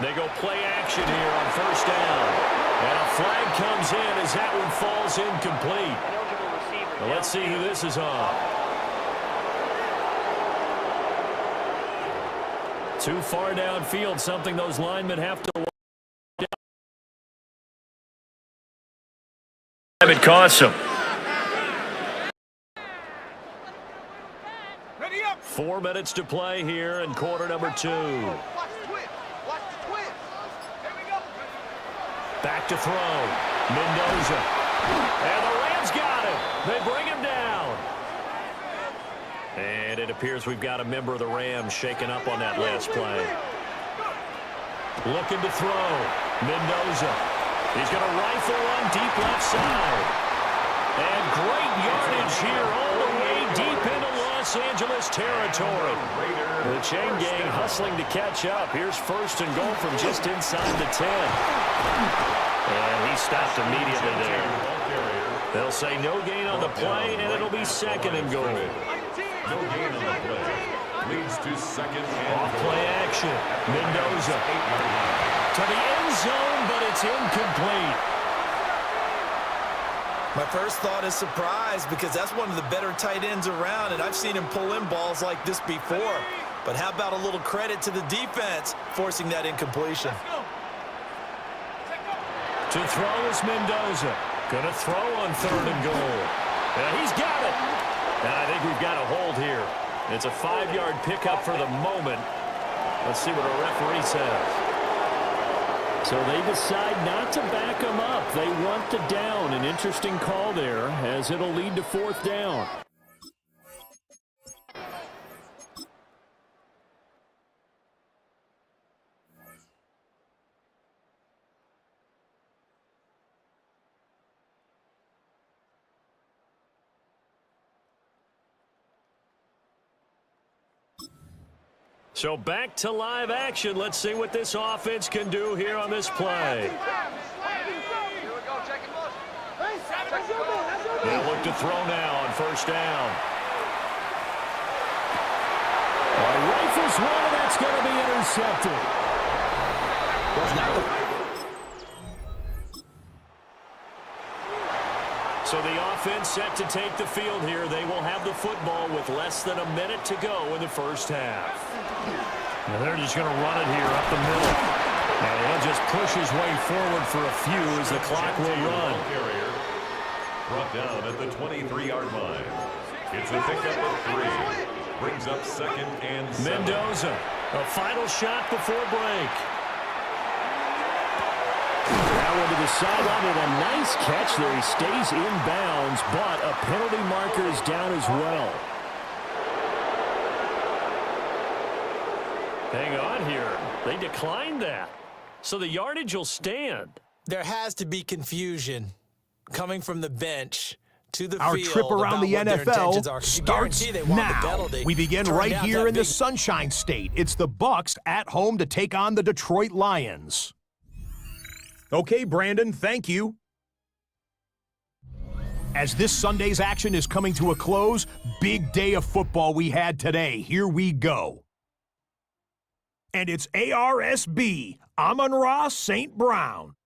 They go play action here on first down. And a flag comes in as that one falls incomplete. Well, let's see who this is on. Too far downfield, something those linemen have to watch. It costs them. 4 minutes to play here in quarter number 2. Back to throw. Mendoza. And the Rams got him. They bring him down. And it appears we've got a member of the Rams shaken up on that last play. Looking to throw. Mendoza. He's going to rifle one deep left side. And great yardage here all the way deep into Los Angeles territory. The chain gang hustling to catch up. Here's first and goal from just inside the 10. And he stopped immediately there. They'll say no gain on the play, and it'll be second and goal. No gain on the play. Leads to second and off play action. Mendoza to the end zone, but it's incomplete. My first thought is surprise because that's one of the better tight ends around, and I've seen him pull in balls like this before. But how about a little credit to the defense forcing that incompletion? To throw is Mendoza. Going to throw on third and goal. And he's got it. And I think we've got a hold here. It's a 5-yard pickup for the moment. Let's see what a referee says. So they decide not to back him up. They want the down. An interesting call there as it'll lead to fourth down. So back to live action. Let's see what this offense can do here on this play. They'll look to throw now on first down. Rifles one, and that's going to be intercepted. So the offense set to take the field here. They will have the football with less than a minute to go in the first half. Now they're just going to run it here up the middle. And he'll just push his way forward for a few as the clock will run. Brought down at the 23-yard line. It's a pickup of 3. Brings up second and 7. Mendoza, a final shot before break. That one to the sideline and a nice catch there. He stays in bounds, but a penalty marker is down as well. Hang on here. They declined that. So the yardage will stand. There has to be confusion coming from the bench to the Our field. trip around the NFL starts now. We begin right here in the big... Sunshine State. It's the Bucs at home to take on the Detroit Lions. Okay, Brandon, thank you. As this Sunday's action is coming to a close, big day of football we had today. Here we go. And it's ARSB, Amon-Ra St. Brown.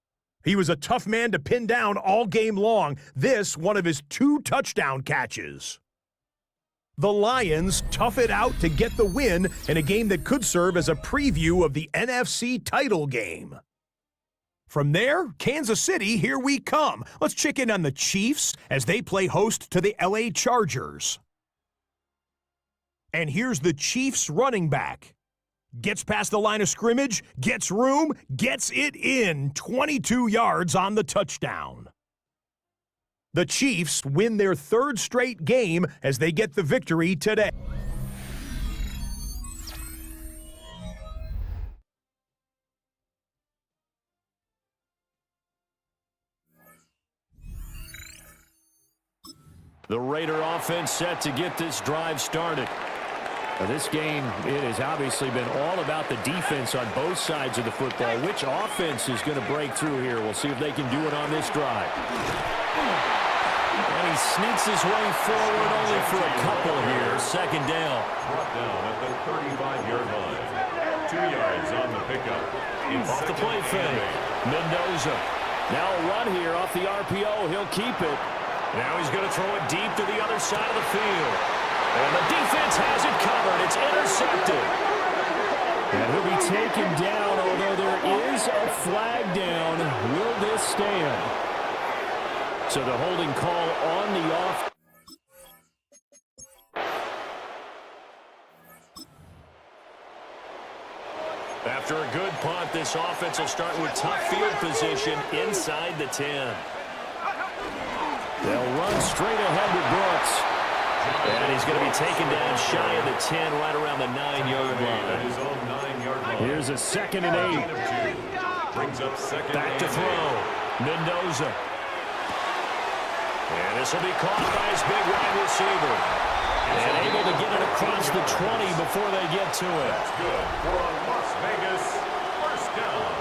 He was a tough man to pin down all game long. This, one of his 2 touchdown catches. The Lions tough it out to get the win in a game that could serve as a preview of the NFC title game. From there, Kansas City, here we come. Let's check in on the Chiefs as they play host to the LA Chargers. And here's the Chiefs running back. Gets past the line of scrimmage, gets room, gets it in, 22 yards on the touchdown. The Chiefs win their 3rd straight game as they get the victory today. The Raider offense set to get this drive started. Now this game, it has obviously been all about the defense on both sides of the football. Which offense is going to break through here? We'll see if they can do it on this drive. And he sneaks his way forward only for a couple here. Second down. Brought down at the 35-yard line. yards on the pickup. Off the play fake. Mendoza. Now a run here off the RPO. He'll keep it. Now he's going to throw it deep to the other side of the field. And the defense has it covered. It's intercepted. And he'll be taken down, although there is a flag down. Will this stand? So the holding call on the off. After a good punt, this offense will start with tough field position inside the 10. They'll run straight ahead with Brooks. And he's going to be taken down shy of the 10, right around the 9-yard line. Here's a 2nd and 8. Brings up second. Back to throw. Mendoza. And this will be caught by his big wide receiver. And able to get it across the 20 before they get to it. That's good for Las Vegas. First down.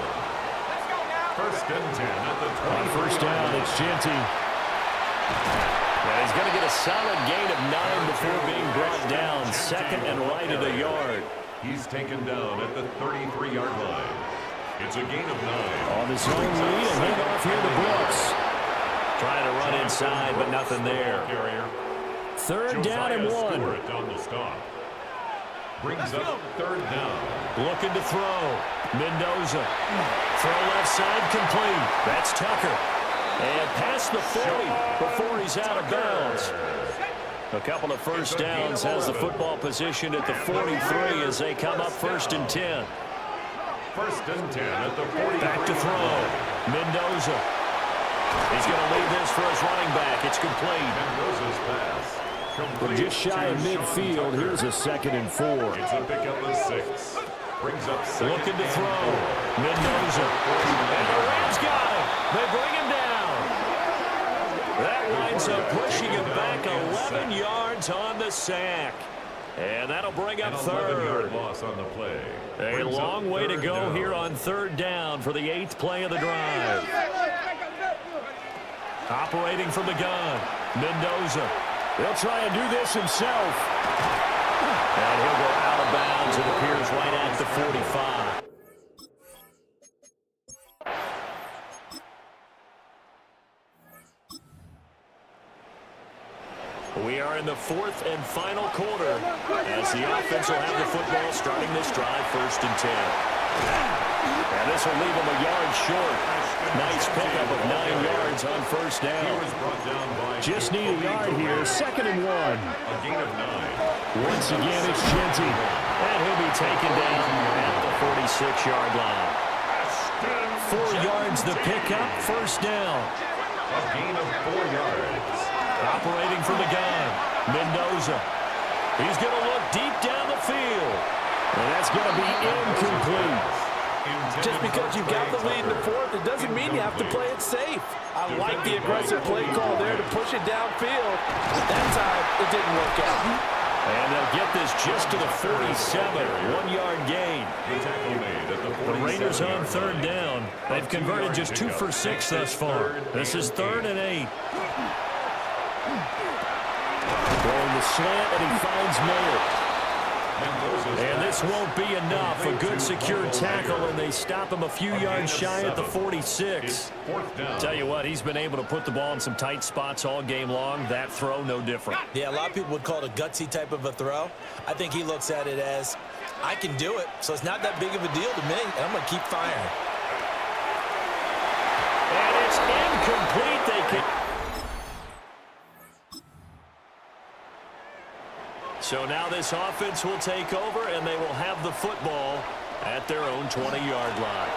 First and 10 at the 20. On first down, it's Genty. And he's going to get a solid gain of 9 before being brought down. 2nd and right at a yard. He's taken down at the 33-yard line. It's a gain of 9. On his own lead, and handoff here to Brooks. Trying to run inside, but nothing there. Third down and 1. On the stop. Brings up third down. Looking to throw. Mendoza. Throw left side complete. That's Tucker. And past the 40 before he's out of bounds. A couple of first downs, has the football position at the 43 as they come up 1st and 10. First and 10 at the 40. Back to throw. Mendoza. He's going to leave this for his running back. It's complete. Mendoza's pass. From just shy of midfield, here's a 2nd and 4. It's a pickup of 6. Brings up second. Looking to throw. Mendoza. And the Rams got him. They bring him down. That winds up pushing him back 11 yards on the sack. And that'll bring up 3rd. 11-yard loss on the play. A long way to go here on 3rd down for the 8th play of the drive. Operating from the gun. Mendoza. He'll try and do this himself. And he'll go out of bounds. It appears right at the 45. We are in the 4th and final quarter as the offense will have the football starting this drive 1st and 10. And this will leave them a yard short. Nice pickup of 9 yards on 1st down. Just need a yard here. 2nd and 1. A gain of 9. Once again, it's Genty. And he'll be taken down at the 46-yard line. 4 yards the pickup. 1st down. A gain of 4 yards. Operating from the gun. Mendoza. He's going to look deep down the field. And that's going to be incomplete. Just because you've got the lead in the 4th, it doesn't mean you have to play it safe. I like the aggressive play call there to push it downfield. That time, it didn't work out. And they'll get this just to the 47. 1-yard gain. The Raiders on 3rd down. They've converted just 2 for 6 thus far. This is 3rd and 8. Going the slant, and he finds Miller. And this won't be enough. A good secure tackle, and they stop him a few yards shy at the 46. Tell you what, he's been able to put the ball in some tight spots all game long. That throw, no different. Yeah, a lot of people would call it a gutsy type of a throw. I think he looks at it as, I can do it, so it's not that big of a deal to me, and I'm going to keep firing. And it's incomplete. They can... So now this offense will take over, and they will have the football at their own 20-yard line.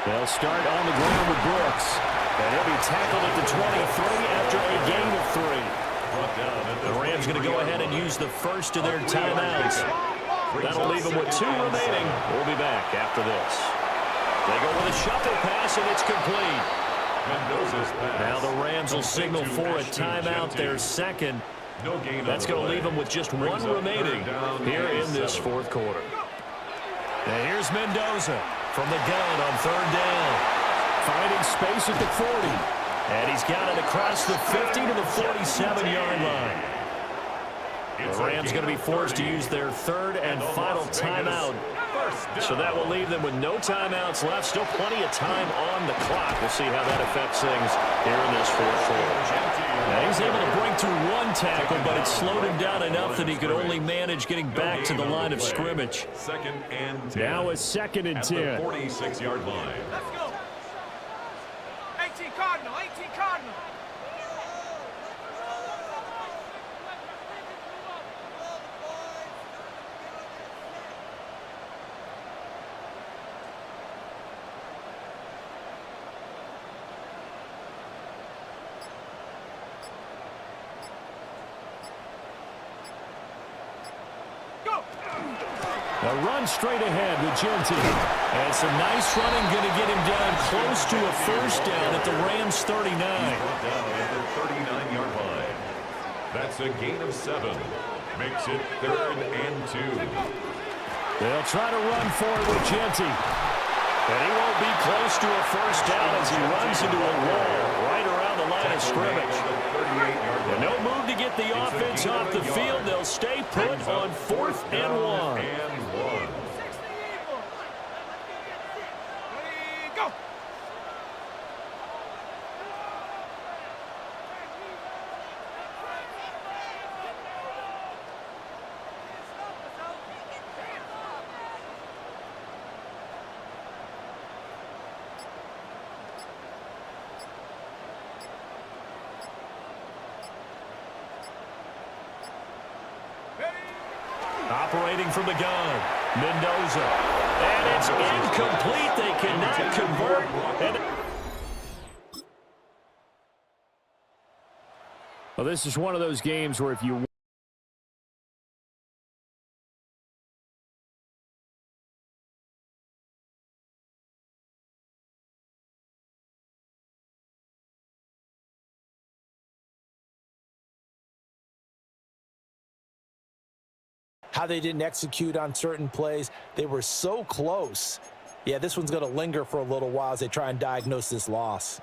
They'll start on the ground with Brooks, and he'll be tackled at the 23 after a gain of 3. The Rams going to go ahead and use the first of their timeouts. That'll leave them with 2 remaining. We'll be back after this. They go with a shuffle pass, and it's complete. Now the Rams will signal for a timeout, their second. That's going to leave them with just 1 remaining here in this 4th quarter. And here's Mendoza from the gun on 3rd down. Finding space at the 40. And he's got it across the 50 to the 47-yard line. The Rams going to be forced to use their 3rd and final timeout So that will leave them with no timeouts left. Still plenty of time on the clock. We'll see how that affects things here in this fourth quarter. Now he's able to break through one tackle, but it slowed him down enough that he could only manage getting back to the line of scrimmage. Second and 10. Now it's 2nd and 10. At the 46-yard line. Let's go. 18 Cardinal, 18 Cardinal. A run straight ahead with Genty. And some nice running, going to get him down close to a first down at the Rams 39. He's brought down at the 39-yard line. That's a gain of 7. Makes it 3rd and 2. They'll try to run for it with Genty. And he won't be close to a first down as he runs into a wall right around the line of scrimmage. And no move to get the offense off the field. They'll stay put on 4th and 1. Go. Operating from the gun, Mendoza. And it's incomplete. They cannot convert. And well, this is one of those games where if you How they didn't execute on certain plays. They were so close. Yeah, this one's going to linger for a little while as they try and diagnose this loss.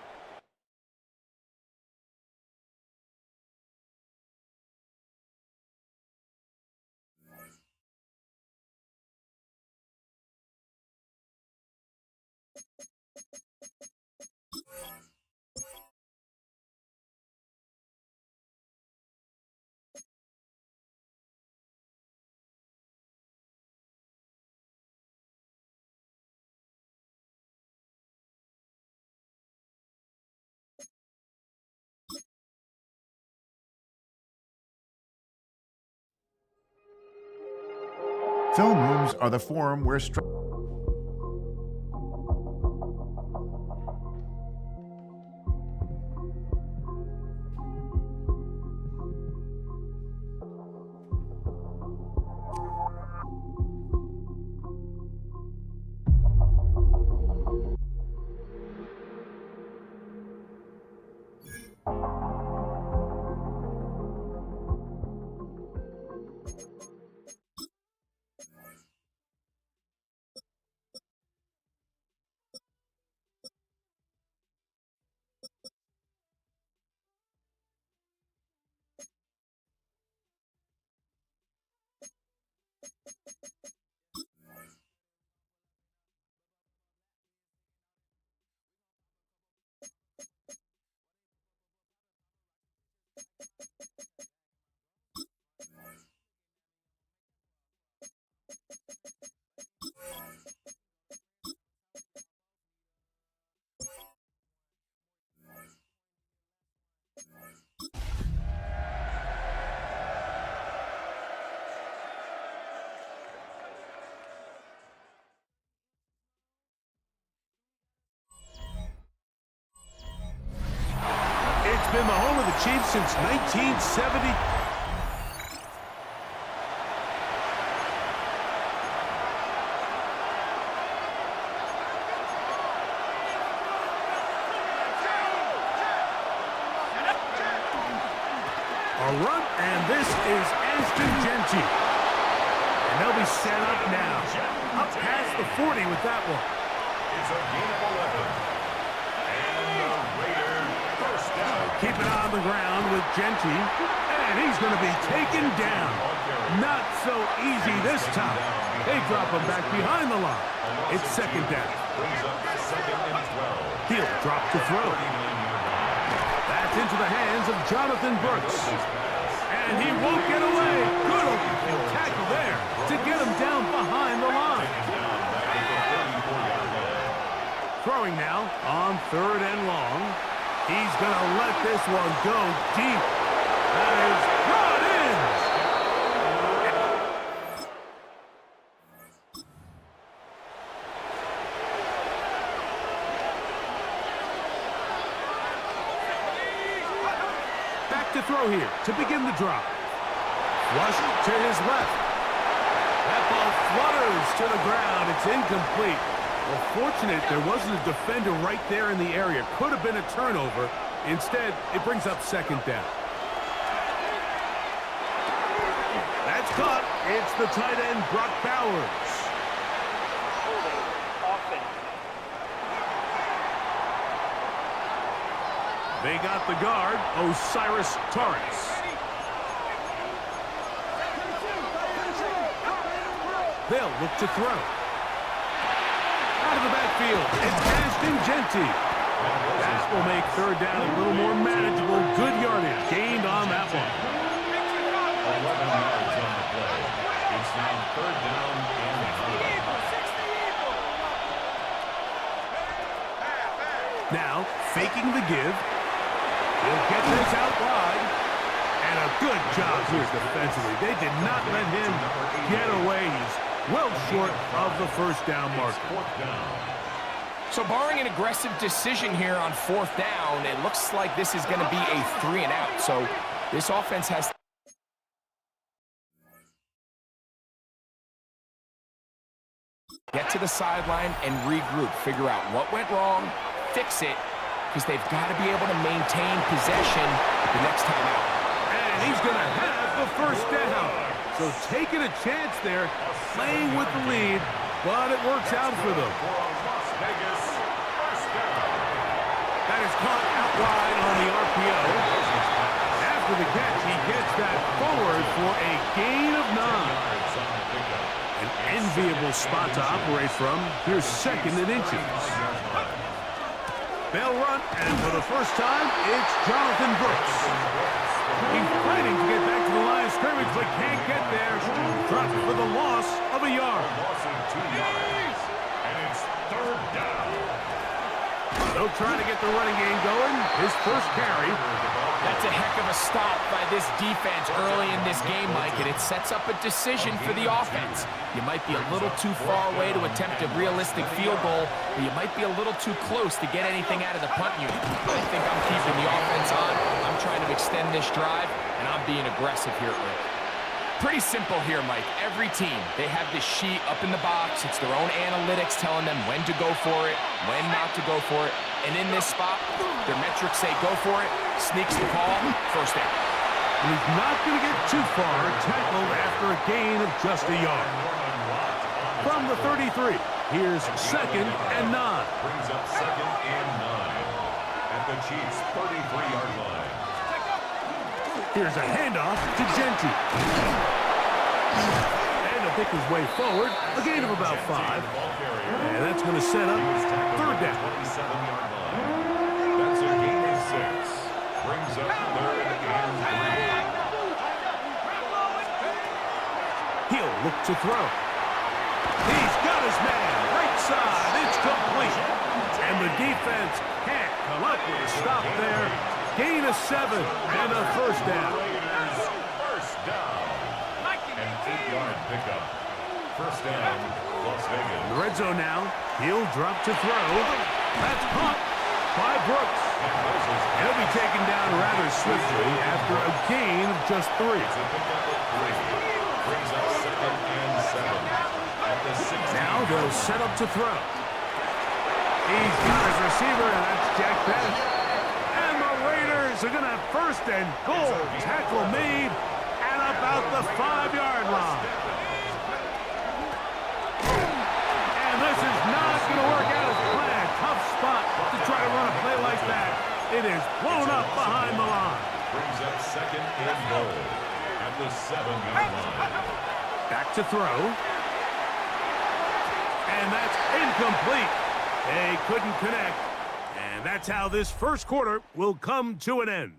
Film rooms are the forum where It's been the home of the Chiefs since 1970. A run, and this is Ashton Genty. And they'll be set up now. Up past the 40 with that one. It's a gain of 11. And the Raiders first down. Keep it on the ground with Genty. And he's going to be taken down. Not so easy this time. They drop him back behind the line. It's second down. He'll drop to throw. That's into the hands of Jonathan Brooks. And he won't get away. Good open tackle there to get him down behind the line. Throwing now on 3rd and long. He's going to let this one go deep. That is brought in. Back to throw here to begin the drop. Flush to his left. That ball flutters to the ground. It's incomplete. Well, fortunate there wasn't a defender right there in the area. Could have been a turnover. Instead, it brings up second down. That's caught. It's the tight end, Brock Bowers. They got the guard, Osiris Torres. They'll look to throw. Out of the backfield, it's Ashton Genty. That will make 3rd down a little more manageable. Good yardage gained on that one. 11 yards on the play. It's now 3rd down and 4. Now, faking the give. He'll get this out wide. And a good job here defensively. They did not let him get away. He's well short of the 1st down marker. 4th down. So barring an aggressive decision here on 4th down, it looks like this is going to be a 3 and out. So this offense has to get to the sideline and regroup, figure out what went wrong, fix it, because they've got to be able to maintain possession the next time out. And he's going to have the 1st down. So taking a chance there, playing with the lead, but it works out for them. That is caught out wide on the RPO. After the catch, he gets that forward for a gain of 9. An enviable spot to operate from. Here's 2nd and inches. They'll run, and for the first time, it's Jonathan Brooks. He's fighting to get back to the line of scrimmage, but can't get there. Dropped for the loss of a yard. Loss of 2 yards. And it's 3rd down. They'll try to get the running game going. His first carry. That's a heck of a stop by this defense early in this game, Mike, and it sets up a decision for the offense. You might be a little too far away to attempt a realistic field goal, but you might be a little too close to get anything out of the punt unit. I think I'm keeping the offense on. I'm trying to extend this drive, and I'm being aggressive here early. Pretty simple here, Mike. Every team, they have this sheet up in the box. It's their own analytics telling them when to go for it, when not to go for it. And in this spot, their metrics say go for it, sneaks the call, 1st down. And he's not going to get too far, tackled after a gain of just a yard. From the 33, here's 2nd and 9. Brings up 2nd and 9 at the Chiefs' 33-yard line. Here's a handoff to Genty. And he'll pick his way forward, a gain of about 5. And that's going to set up 3rd down. 27-yard line. That's a gain of 6. Brings up 3rd and 3. He'll look to throw. He's got his man. Right side. It's complete. And the defense can't come up with a stop there. Gain of 7 and a 1st down. Raiders, 1st down. An 8-yard pickup. 1st down, Las Vegas. In the red zone now. He'll drop to throw. That's caught by Brooks. He'll be taken down rather swiftly after a gain of just 3. It's a pickup of 3. Brings up 2nd and 7 at the 16. Now they'll set up to throw. He's got his receiver, and that's Jack Bennett. And the Raiders are going to have 1st and goal. Tackle made at about the 5-yard line. And this is not going to work out as planned. Tough spot to try to run a play like that. It is blown up behind the line. Brings up 2nd and goal at the 7-yard line. Back to throw. And that's incomplete. They couldn't connect. And that's how this first quarter will come to an end.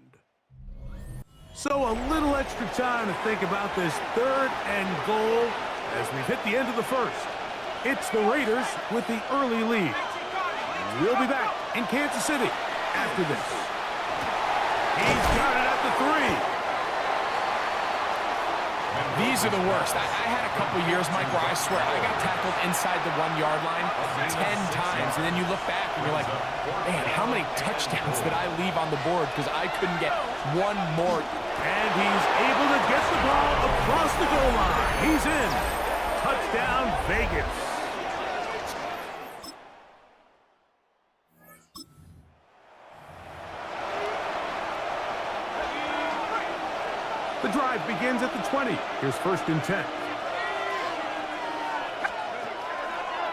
So a little extra time to think about this 3rd and goal as we've hit the end of the first. It's the Raiders with the early lead. We'll be back in Kansas City after this. He's got it at the 3. These are the worst. I had a couple years, Mike, where I swear I got tackled inside the 1-yard line 10 times, and then you look back and you're like, man, how many touchdowns did I leave on the board because I couldn't get one more. And he's able to get the ball across the goal line. He's in. Touchdown, Vegas. The drive begins at the 20. Here's 1st and 10.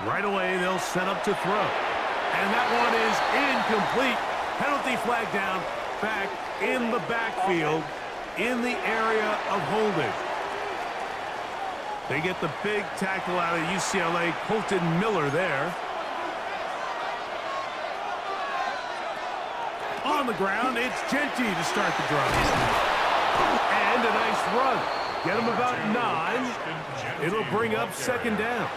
Right away, they'll set up to throw. And that one is incomplete. Penalty flag down, back in the backfield, in the area of holding. They get the big tackle out of UCLA, Colton Miller there. On the ground, it's Genty to start the drive. And a nice run. Get him about 9. It'll bring up 2nd down.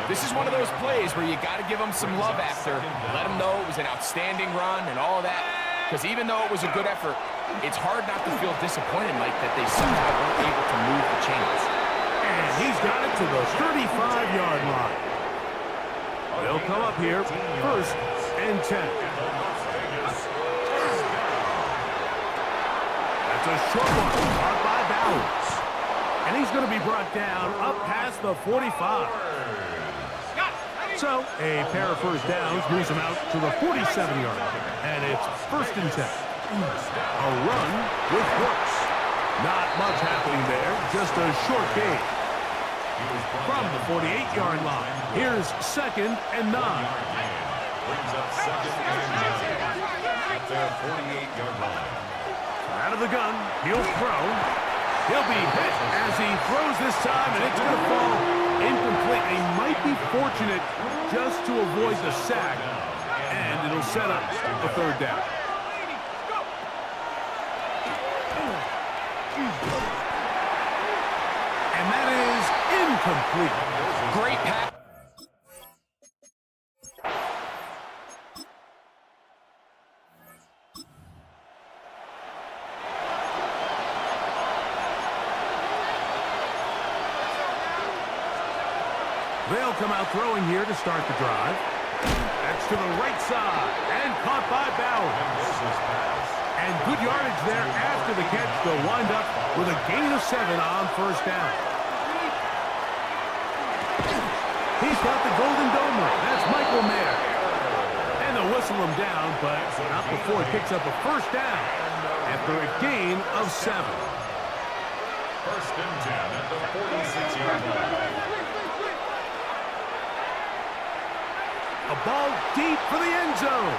This is one of those plays where you got to give them some love after. Let them know it was an outstanding run and all of that. Because even though it was a good effort, it's hard not to feel disappointed like that they somehow weren't able to move the chains. And he's got it to the 35-yard line. They'll come up here, 1st and 10. It's a short one, caught by Bowers. And he's going to be brought down up past the 45. So a pair of 1st downs moves him out to the 47-yard line. And it's 1st and 10. A run with Brooks. Not much happening there, just a short gain. From the 48-yard line, here's 2nd and 9. Brings up 2nd and 9 at their 48-yard line. Out of the gun, he'll throw. He'll be hit as he throws this time, and it's going to fall incomplete. He might be fortunate just to avoid the sack, and it'll set up a 3rd down. And that is incomplete. Great pass. They'll come out throwing here to start the drive. That's to the right side and caught by Bowers. And good yardage there after the catch. They'll wind up with a gain of 7 on 1st down. He's got the Golden Domer. That's Michael Mayer. And they'll whistle him down, but not before he picks up a 1st down after a gain of 7. 1st and 10 at the 46-yard line. A ball deep for the end zone.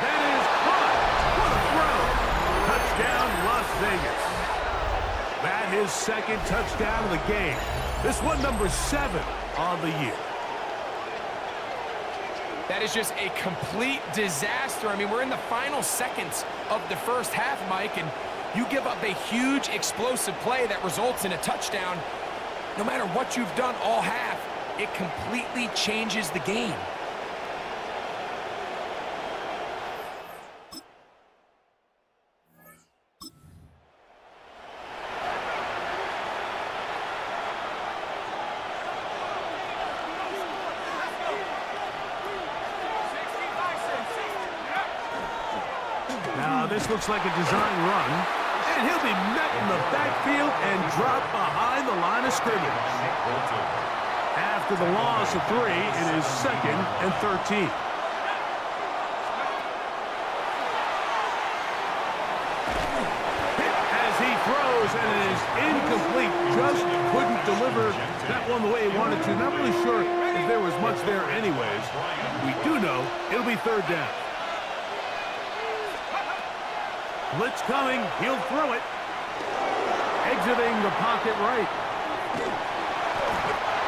That is caught. What a throw. Touchdown, Las Vegas. That is 2nd touchdown of the game. This one number 7 on the year. That is just a complete disaster. I mean, we're in the final seconds of the first half, Mike, and you give up a huge explosive play that results in a touchdown. No matter what you've done all half, it completely changes the game. Now this looks like a design run, and he'll be met in the backfield and dropped behind the line of scrimmage. After the loss of 3, it is 2nd and 13. Hit as he throws, and it is incomplete. Just couldn't deliver that one the way he wanted to. Not really sure if there was much there anyways. We do know it'll be 3rd down. Blitz coming. He'll throw it. Exiting the pocket right.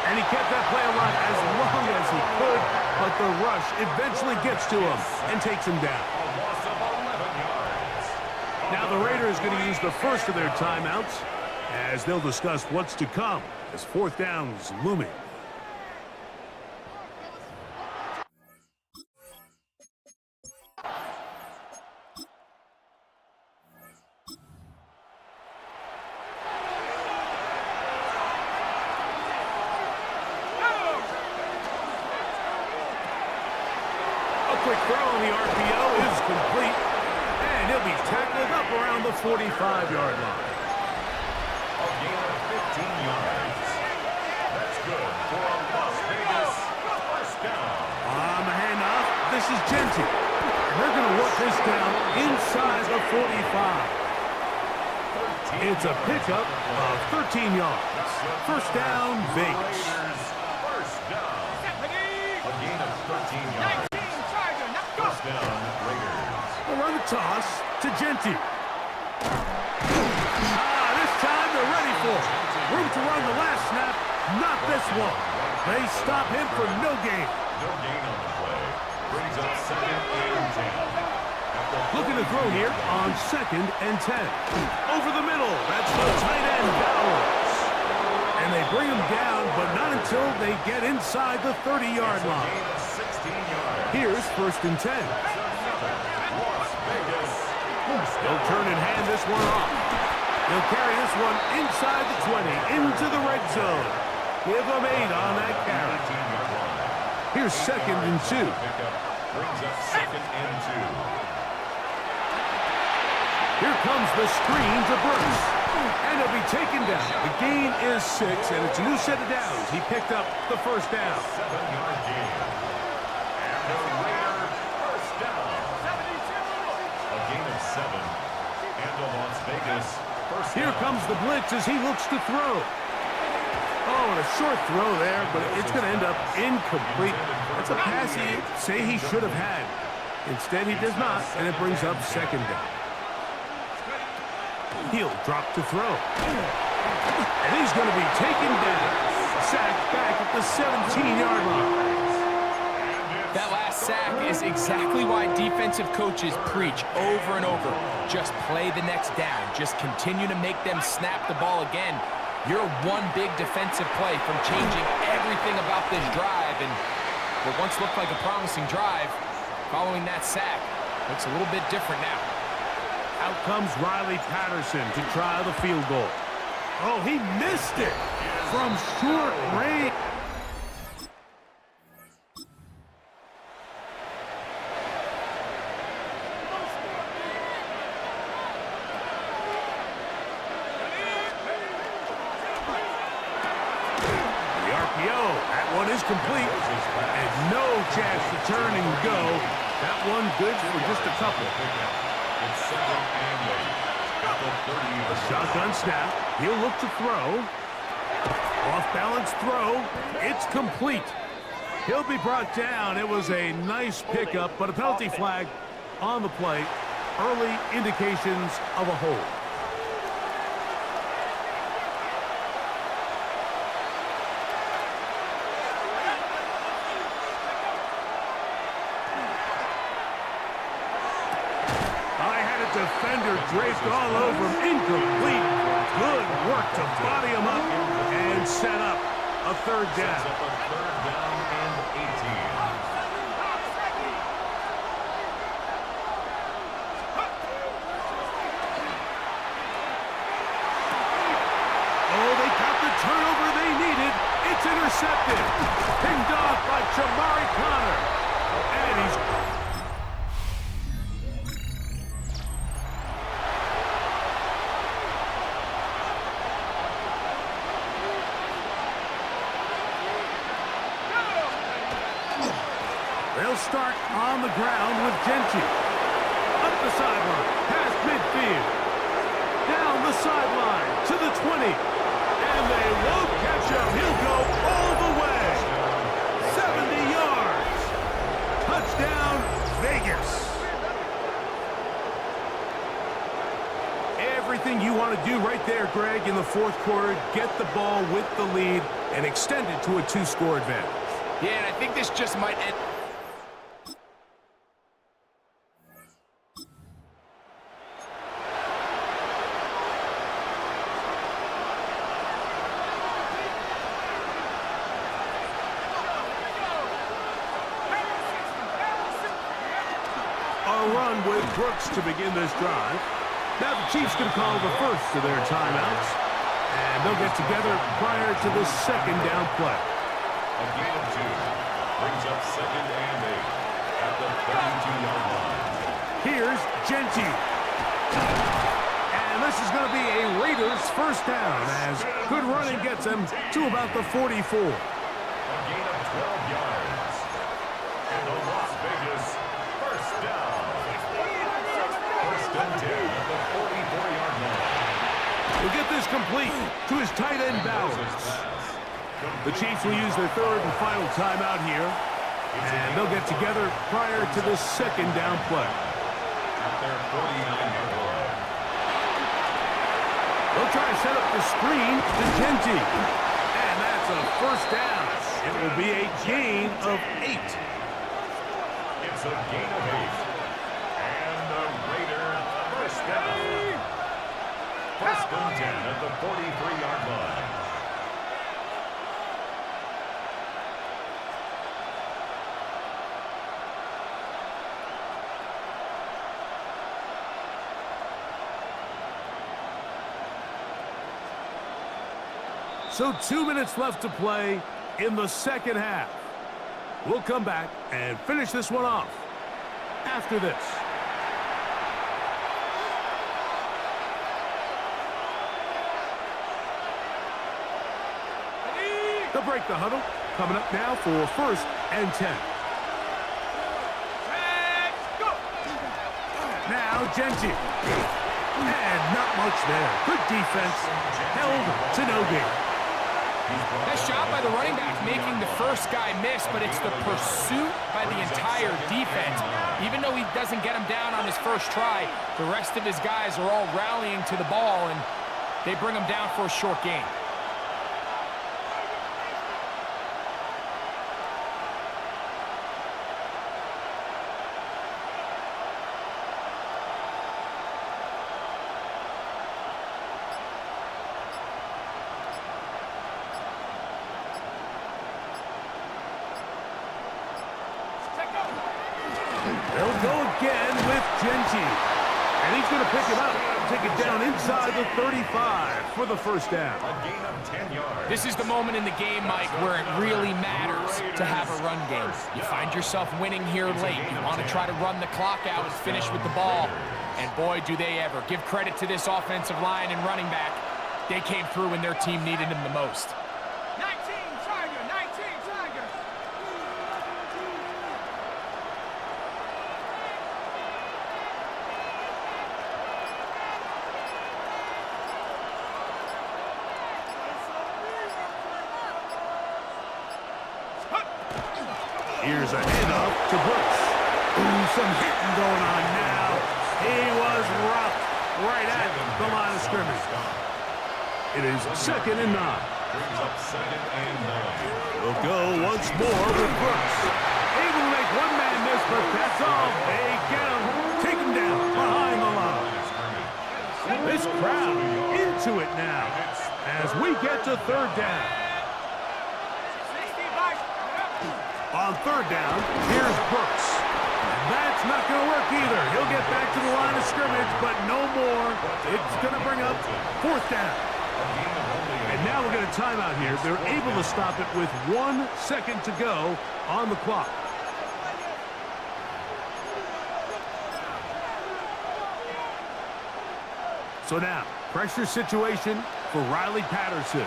And he kept that play alive as long as he could, but the rush eventually gets to him and takes him down. Now the Raiders going to use the first of their timeouts as they'll discuss what's to come as fourth down's looming. Quick throw on the RPO is complete, and he'll be tackled up around the 45-yard line. A gain of 15 yards. That's good for a Las Vegas first down. On the handoff, this is Genty. They're going to work this down inside the 45. It's a pickup of 13 yards. First down, Vegas. First down. A gain of 13 yards. First down, Raiders. They'll run the toss to Genty. This time they're ready for it. Room to run the last snap, not this one. They stop him for no gain. No gain on the play. Brings up second and 10. Looking to throw here on second and 10. Over the middle, that's the tight end, Bowers. And they bring him down, but not until they get inside the 30-yard line. Gain of 16 yards. Here's first and 10. Las Vegas. He'll turn and hand this one off. He'll carry this one inside the 20, into the red zone. Give him 8 on that carry. Here's second and 2. Brings up second and 2. Here comes the screen to Bruce. And he'll be taken down. The gain is 6, and it's a new set of downs. He picked up the first down. 7-yard gain. And the Raiders first down. 72. A gain of 7. And the Las Vegas first down. Here comes the blitz as he looks to throw. Oh, and a short throw there, but it's going to end up incomplete. It's a pass he'd say he should have had. Instead, he does not, and it brings up second down. He'll drop to throw. And he's going to be taken down. Sacked back at the 17-yard line. That last sack is exactly why defensive coaches preach over and over. Just play the next down. Just continue to make them snap the ball again. You're one big defensive play from changing everything about this drive. And what once looked like a promising drive, following that sack, looks a little bit different now. Out comes Riley Patterson to try the field goal. Oh, he missed it from short range. The RPO, that one is complete. And no chance to turn and go. That one good for just a couple. It's second and 8. At the 30-yard Shotgun snap. He'll look to throw. Off-balance throw. It's complete. He'll be brought down. It was a nice pickup, but a penalty flag on the play. Early indications of a hold. Defender draped all over him. Incomplete. Good work to body him up and set up a third down. Sets up a third down and 18. Oh, they got the turnover they needed. It's intercepted. Pinned off by Jamari Connor. And he's... They'll start on the ground with Genty. Up the sideline, past midfield. Down the sideline to the 20. And they won't catch him. He'll go all the way. 70 yards. Touchdown, Vegas. everything you want to do right there, Greg, in the fourth quarter. Get the ball with the lead and extend it to a 2-score advantage. Yeah, and I think this just might end. A run with Brooks to begin this drive. Now the Chiefs can call the first of their timeouts, and they'll get together prior to the second down play. A gain of 2 brings up 2nd and 8 at the 32-yard line. Here's Genty. And this is going to be a Raiders first down as good running gets them to about the 44. A gain of 12 yards. And the Las Vegas first down. First and 10 at the 44-yard line. Will get this complete to his tight end Bowers. The Chiefs will use their third and final timeout here, and they'll get together prior to the second down play. At their 49-yard line. They'll try to set up the screen to Genty. And that's a first down. It will be a gain of 8. It's a gain of 8. And the Raiders first down. First and 10 at the 43-yard line. So 2 minutes left to play in the second half. We'll come back and finish this one off after this. They'll break the huddle. Coming up now for first and 10. Now Genty. And not much there. Good defense. Held to no gain. Nice job by the running back making the first guy miss, but it's the pursuit by the entire defense. Even though he doesn't get him down on his first try, the rest of his guys are all rallying to the ball, and they bring him down for a short gain. They'll go again with Genty. And he's going to pick it up. Take it down inside the 35 for the first down. A gain of 10 yards. This is the moment in the game, Mike, where it really matters to have a run game. You find yourself winning here late. You want to try to run the clock out and finish with the ball. And boy, do they ever. Give credit to this offensive line and running back. They came through when their team needed them the most. 19 Tiger, 19 Tiger. Here's a handoff to Brooks. Ooh, some hitting going on now. He was roughed right at the line of scrimmage. It is 2nd and 9. Brings up 2nd and 9. We'll go once more with Brooks. Able to make one man miss, but that's all. They get him. Take him down behind the line. This crowd into it now as we get to third down. On third down, here's Brooks. And that's not going to work either. He'll get back to the line of scrimmage, but no more. It's going to bring up fourth down. And now we'll get a timeout here. They're able to stop it with 1 second to go on the clock. So now, pressure situation for Riley Patterson.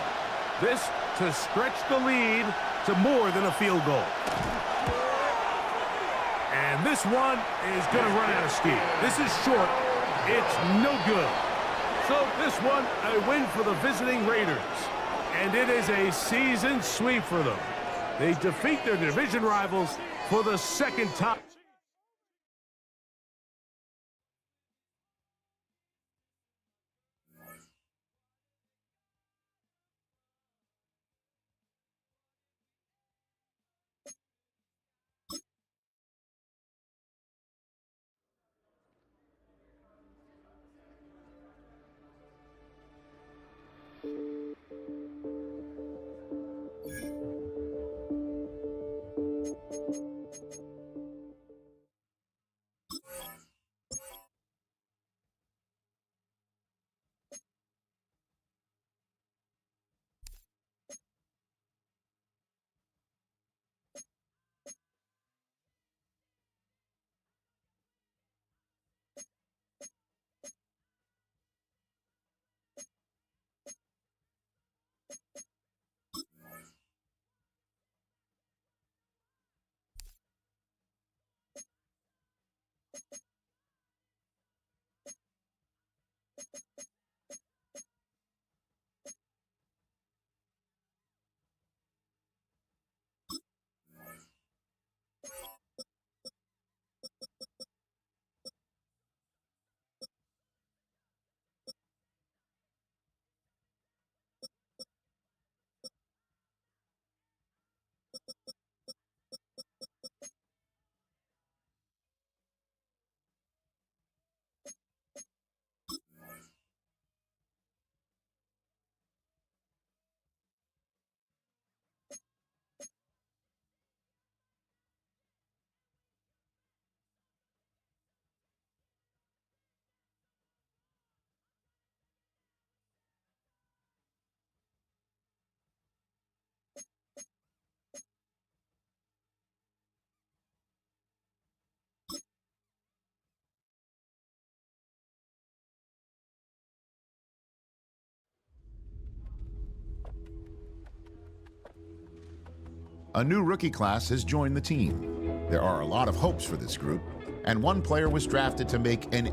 This to stretch the lead to more than a field goal. And this one is going to run out of steam. This is short. It's no good. So this one, a win for the visiting Raiders. And it is a season sweep for them. They defeat their division rivals for the second time. A new rookie class has joined the team. There are a lot of hopes for this group, and one player was drafted to make an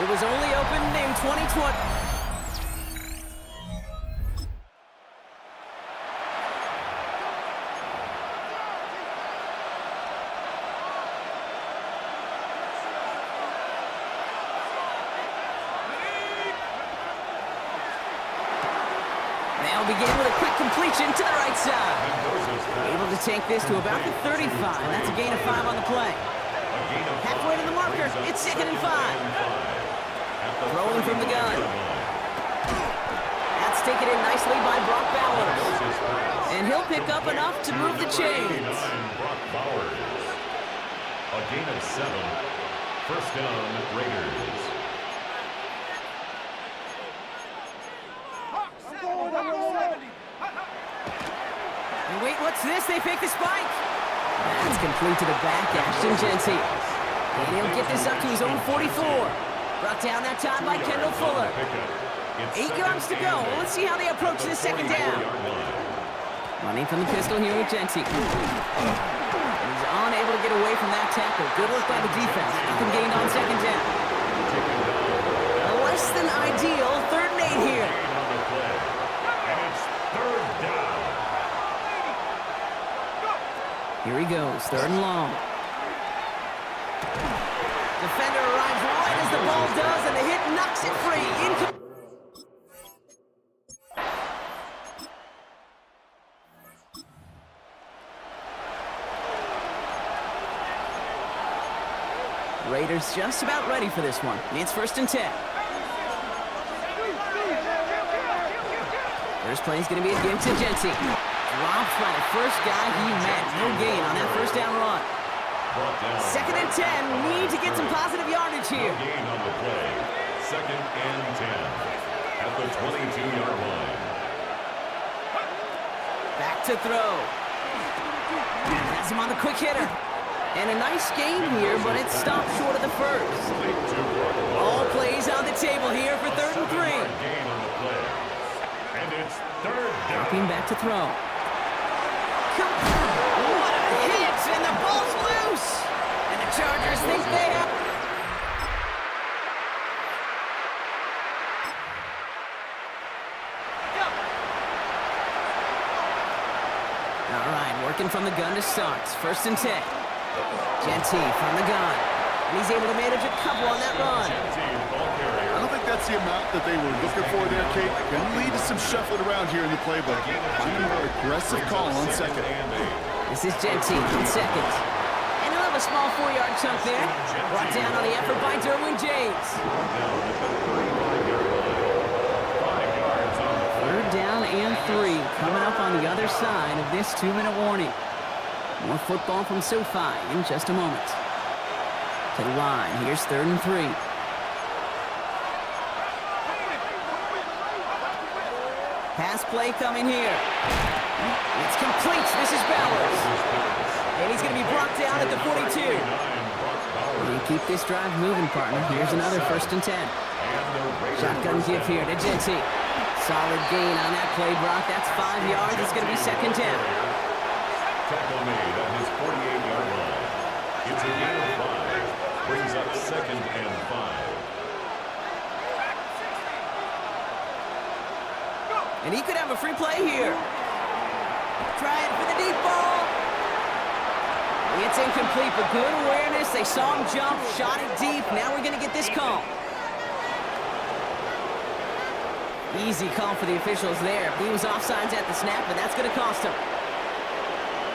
It was only opened in 2020. They'll begin with a quick completion to the right side. Able to take this to about the 35. That's a gain of 5 on the play. Halfway to the marker. It's 2nd and 5. Throwing from the gun. That's taken in nicely by Brock Bowers. And he'll pick up enough to move the chains. A gain of 7. First down, Raiders. And wait, what's this? They fake the spike. That's complete to the back, Ashton Jency. And he'll get this up to his own 44. Brought down that time by Kendall Fuller. 8 yards to go. Let's see how they approach this second down. Running from the pistol here with Genty. He's unable to get away from that tackle. Good work by the defense. Nothing gained on second down. A less than ideal 3rd and 8 here. And it's 3rd down. Here he goes, 3rd and long. Defender arrives right as the ball does, and the hit knocks it free. Raiders just about ready for this one. It's 1st and 10. First play is going to be against Genty. Dropped by the first guy he met. No gain on that 1st down run. 2nd and 10. Need to get some positive yardage here. Gain on the play. 2nd and 10 at the 22-yard line. Back to throw. Has him on the quick hitter. And a nice game here, but it stopped short of the first. All plays on the table here for 3rd and 3. Gain on the play. And it's 3rd down. Looking back to throw. What a hit, and the ball's loose. And the Chargers think they have... All right, working from the gun to start. 1st and 10. Genty from the gun. And he's able to manage a couple on that run. I don't think that's the amount that they were looking for there, Kate. Going to lead to some shuffling around here in the playbook. Finding a more aggressive call on 2nd. This is Genty on 2nd. And he'll have a small 4-yard chunk there. Brought down on the effort by Derwin James. 3rd down and 3. Coming up on the other side of this 2-minute warning. More football from SoFi in just a moment. To the line, here's 3rd and 3. Pass play coming here. It's complete. This is Bowers. And he's going to be brought down at the 42. You keep this drive moving, partner. Here's another 1st and 10. Shotgun give here to Genty. Solid gain on that play, Brock. That's 5 yards. It's going to be 2nd down. Tackle made at his 48-yard line. It's a gain of 5. Brings up 2nd and 5. And he could have a free play here. Trying for the deep ball. It's incomplete, but good awareness. They saw him jump, shot it deep. Now we're going to get this call. Easy call for the officials there. He was offsides at the snap, and that's going to cost him.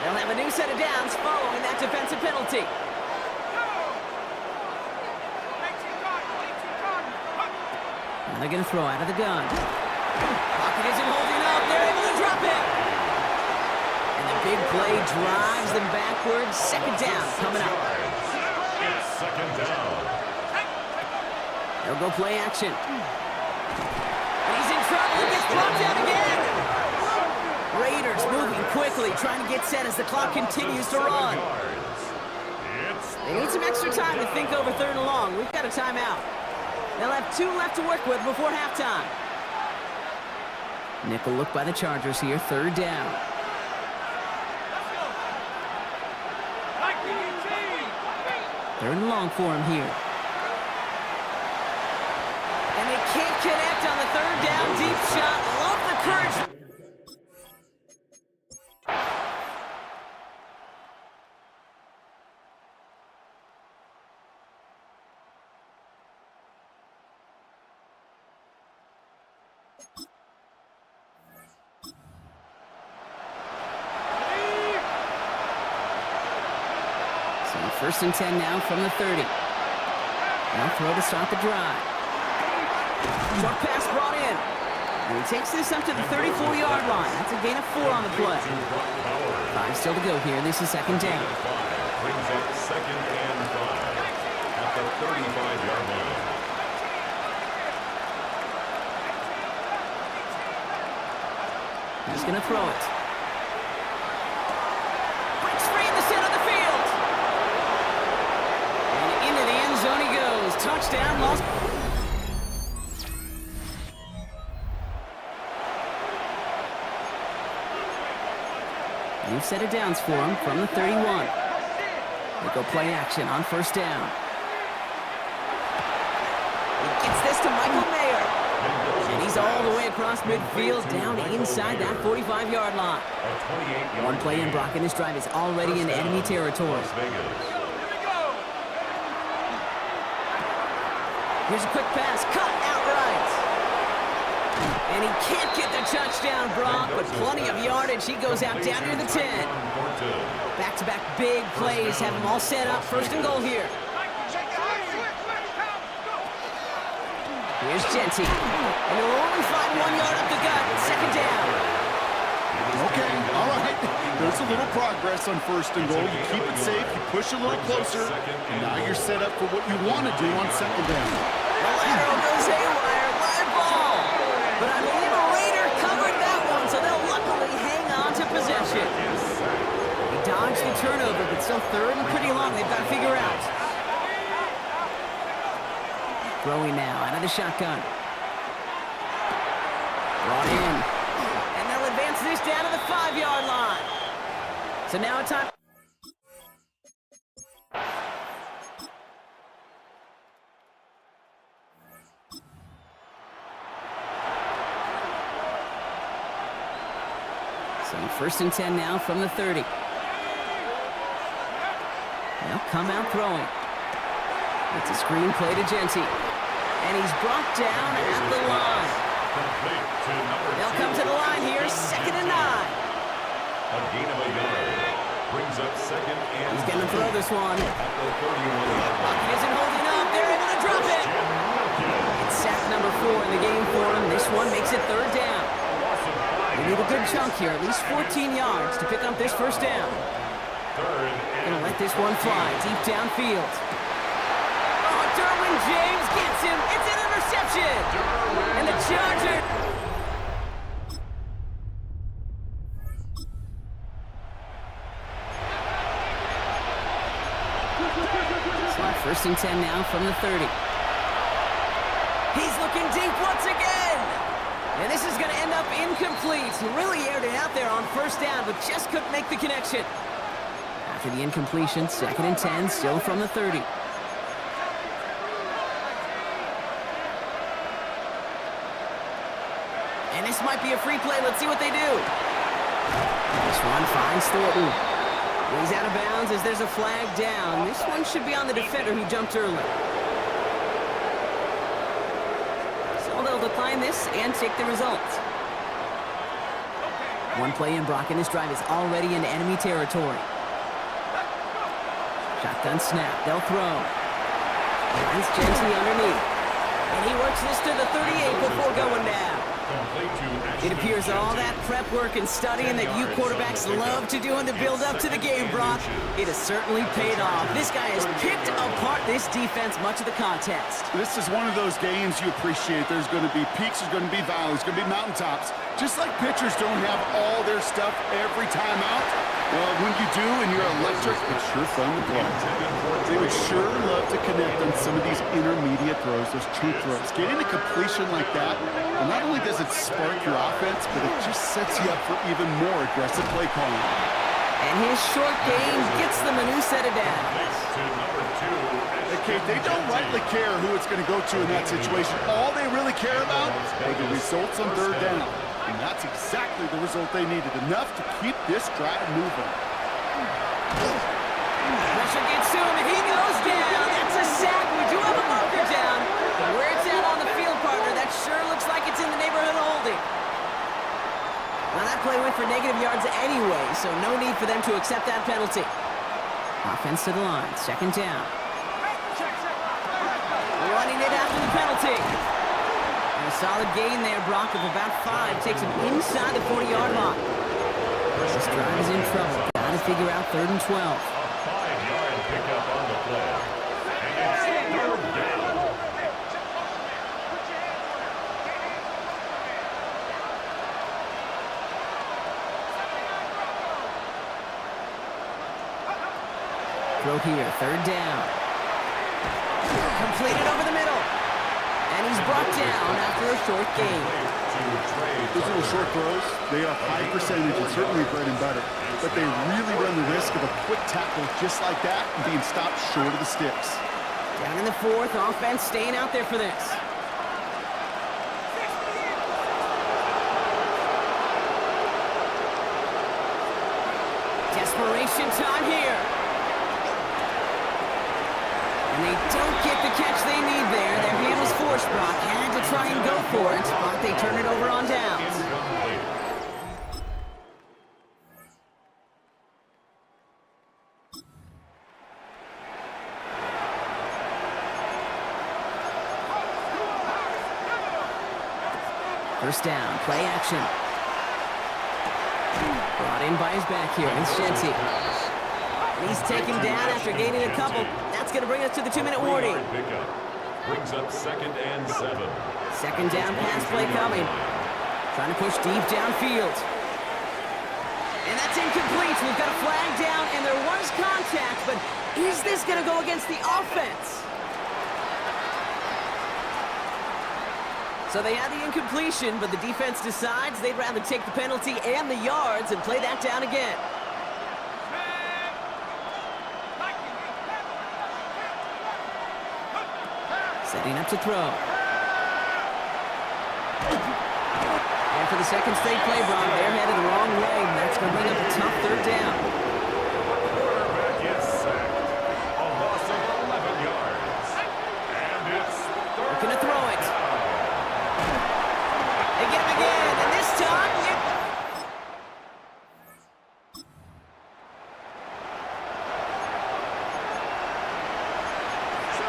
They'll have a new set of downs following that defensive penalty. Now they're going to throw out of the gun. Pocket isn't holding up. They're able to drop it. And the big play drives them backwards. 2nd down coming up. It's 2nd down. They'll go play action. And he's in trouble. He gets brought down again. Raiders moving quickly, trying to get set as the clock continues to run. They need some extra time to think over 3rd and long. We've got a timeout. They'll have 2 left to work with before halftime. Nickel look by the Chargers here, 3rd down. Third and long for him here. And they can't connect on the 3rd down. Deep shot. Love the courage. So 1st and 10 now from the 30. Now throw to start the drive. Short pass brought in. And he takes this up to the 34-yard line. That's a gain of 4 on the play. 5 still to go here. This is 2nd down. Brings up 2nd and 5 at the 35-yard line. He's going to throw it. Breaks free in the center of the field. And into the end zone he goes. Touchdown, lost. New set of downs for him from the 31. They go play action on first down. He gets this to Michael Mayer. And he's all the way across midfield, down inside that 45-yard line. One play in, Brock, and this drive is already in enemy territory. Here's a quick pass, cut outright. And he can't get the touchdown, Brock, but plenty of yardage. He goes out down near the 10. Back-to-back big plays have them all set up. First and goal here. Here's Genty. And he'll only find 1 yard up the gut. Second down. Okay, all right. There's a little progress on first and goal. You keep it safe, you push a little closer, and now you're set up for what you want to do on second down. The lateral goes haywire. Live ball. But I believe a Raider covered that one, so they'll luckily hang on to possession. He dodged the turnover, but still third and pretty long. They've got to figure out. Throwing now out of the shotgun. Brought in. And they'll advance this down to the 5-yard line. So now it's time. So first and 10 now from the 30. They'll come out throwing. It's a screen play to Genty. And he's brought down at the line. They'll come to the line here, second and 9. A gain of a yard. Brings up second and He's going to throw this one. at the 31-yard line. Bucky isn't holding up. They're able to drop it. It's sack number 4 in the game for him. This one makes it third down. They need a good chunk here, at least 14 yards to pick up this first down. Gonna let this one fly deep downfield. Oh, Derwin James gets him. It's an interception. And the Chargers. So first and 10 now from the 30. He's looking deep once again. And this is going to end up incomplete. He really aired it out there on first down, but just couldn't make the connection. After the incompletion, second and 10, still from the 30. And this might be a free play. Let's see what they do. This one finds Thornton. He's out of bounds as there's a flag down. This one should be on the defender who jumped early. So they'll decline this and take the results. One play in, Brock, and this drive is already in enemy territory. Shotgun snap. They'll throw. Finds Genty underneath. And he works this to the 38 before going down. It appears all that prep work and studying that you quarterbacks love to do in the build-up to the game, Brock, it has certainly paid off. This guy has picked apart this defense much of the contest. This is one of those games you appreciate. There's going to be peaks, there's going to be valleys, there's going to be mountaintops. Just like pitchers don't have all their stuff every time out, well, when you do and you're electric, it's sure fun to play. They would sure love to connect on some of these intermediate throws, those chunk throws. Getting a completion like that, well, not only does it spark your offense, but it just sets you up for even more aggressive play calling. And his short game gets them a new set of downs. Okay, they don't rightly care who it's going to go to in that situation. All they really care about are the results on third down. And that's exactly the result they needed, enough to keep this drive moving. Pressure gets to him, and he goes down. That's a sack. We do have a marker down. Where it's at on the field, partner, that sure looks like it's in the neighborhood of holding. Now that play went for negative yards anyway, so no need for them to accept that penalty. Offense to the line, second down. Running it after the penalty. And a solid gain there, Brock, of about 5. Takes him inside the 40-yard line. This drive is in trouble. Got to figure out third and 12. 5-yard pickup on the play. And it's third down. Throw here, third down. Completed over the middle. And he's brought down after a short gain. Those little short throws, they are high percentage and certainly bread and butter, but they really run the risk of a quick tackle just like that and being stopped short of the sticks. Down in the fourth, offense staying out there for this. Desperation time here. And they don't get the catch they need there. Their hand was forced, Brock. Had to try and go for it, but they turn it over on downs. First down, play action. Brought in by his back here, it's Shenty. And he's taken down after gaining a couple. That's going to bring us to the 2-minute warning. Brings up 2nd and 7. Second down pass play coming. Trying to push deep downfield. And that's incomplete. We've got a flag down, and there was contact, but is this going to go against the offense? So they had the incompletion, but the defense decides they'd rather take the penalty and the yards and play that down again. Setting up to throw. And for the second straight play, Brock, they're headed the wrong way. That's going to bring up a tough third down. Quarterback is sacked. A loss of 11 yards. And it's Looking to throw it. They get him again, and this time,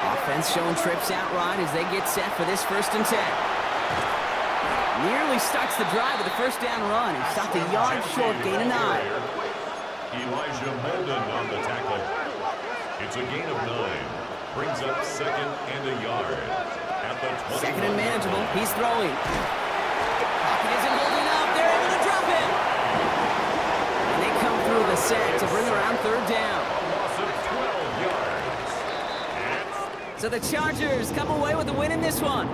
Offense showing trips outright as they get set for this 1st and 10. Nearly starts the drive with a first down run. He stopped a yard short, gain of 9. Elijah Molden on the tackle. It's a gain of 9. Brings up 2nd and a yard. At the 20. Second and manageable. He's throwing. Pocket isn't holding up. They're able to drop him. And they come through the sack to bring around 3rd down. A loss of 12 yards. So the Chargers come away with a win in this one.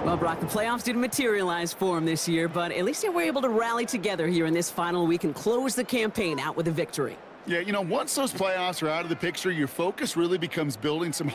Well, Brock, the playoffs didn't materialize for them this year, but at least they were able to rally together here in this final week and close the campaign out with a victory. Yeah, you know, once those playoffs are out of the picture, your focus really becomes building some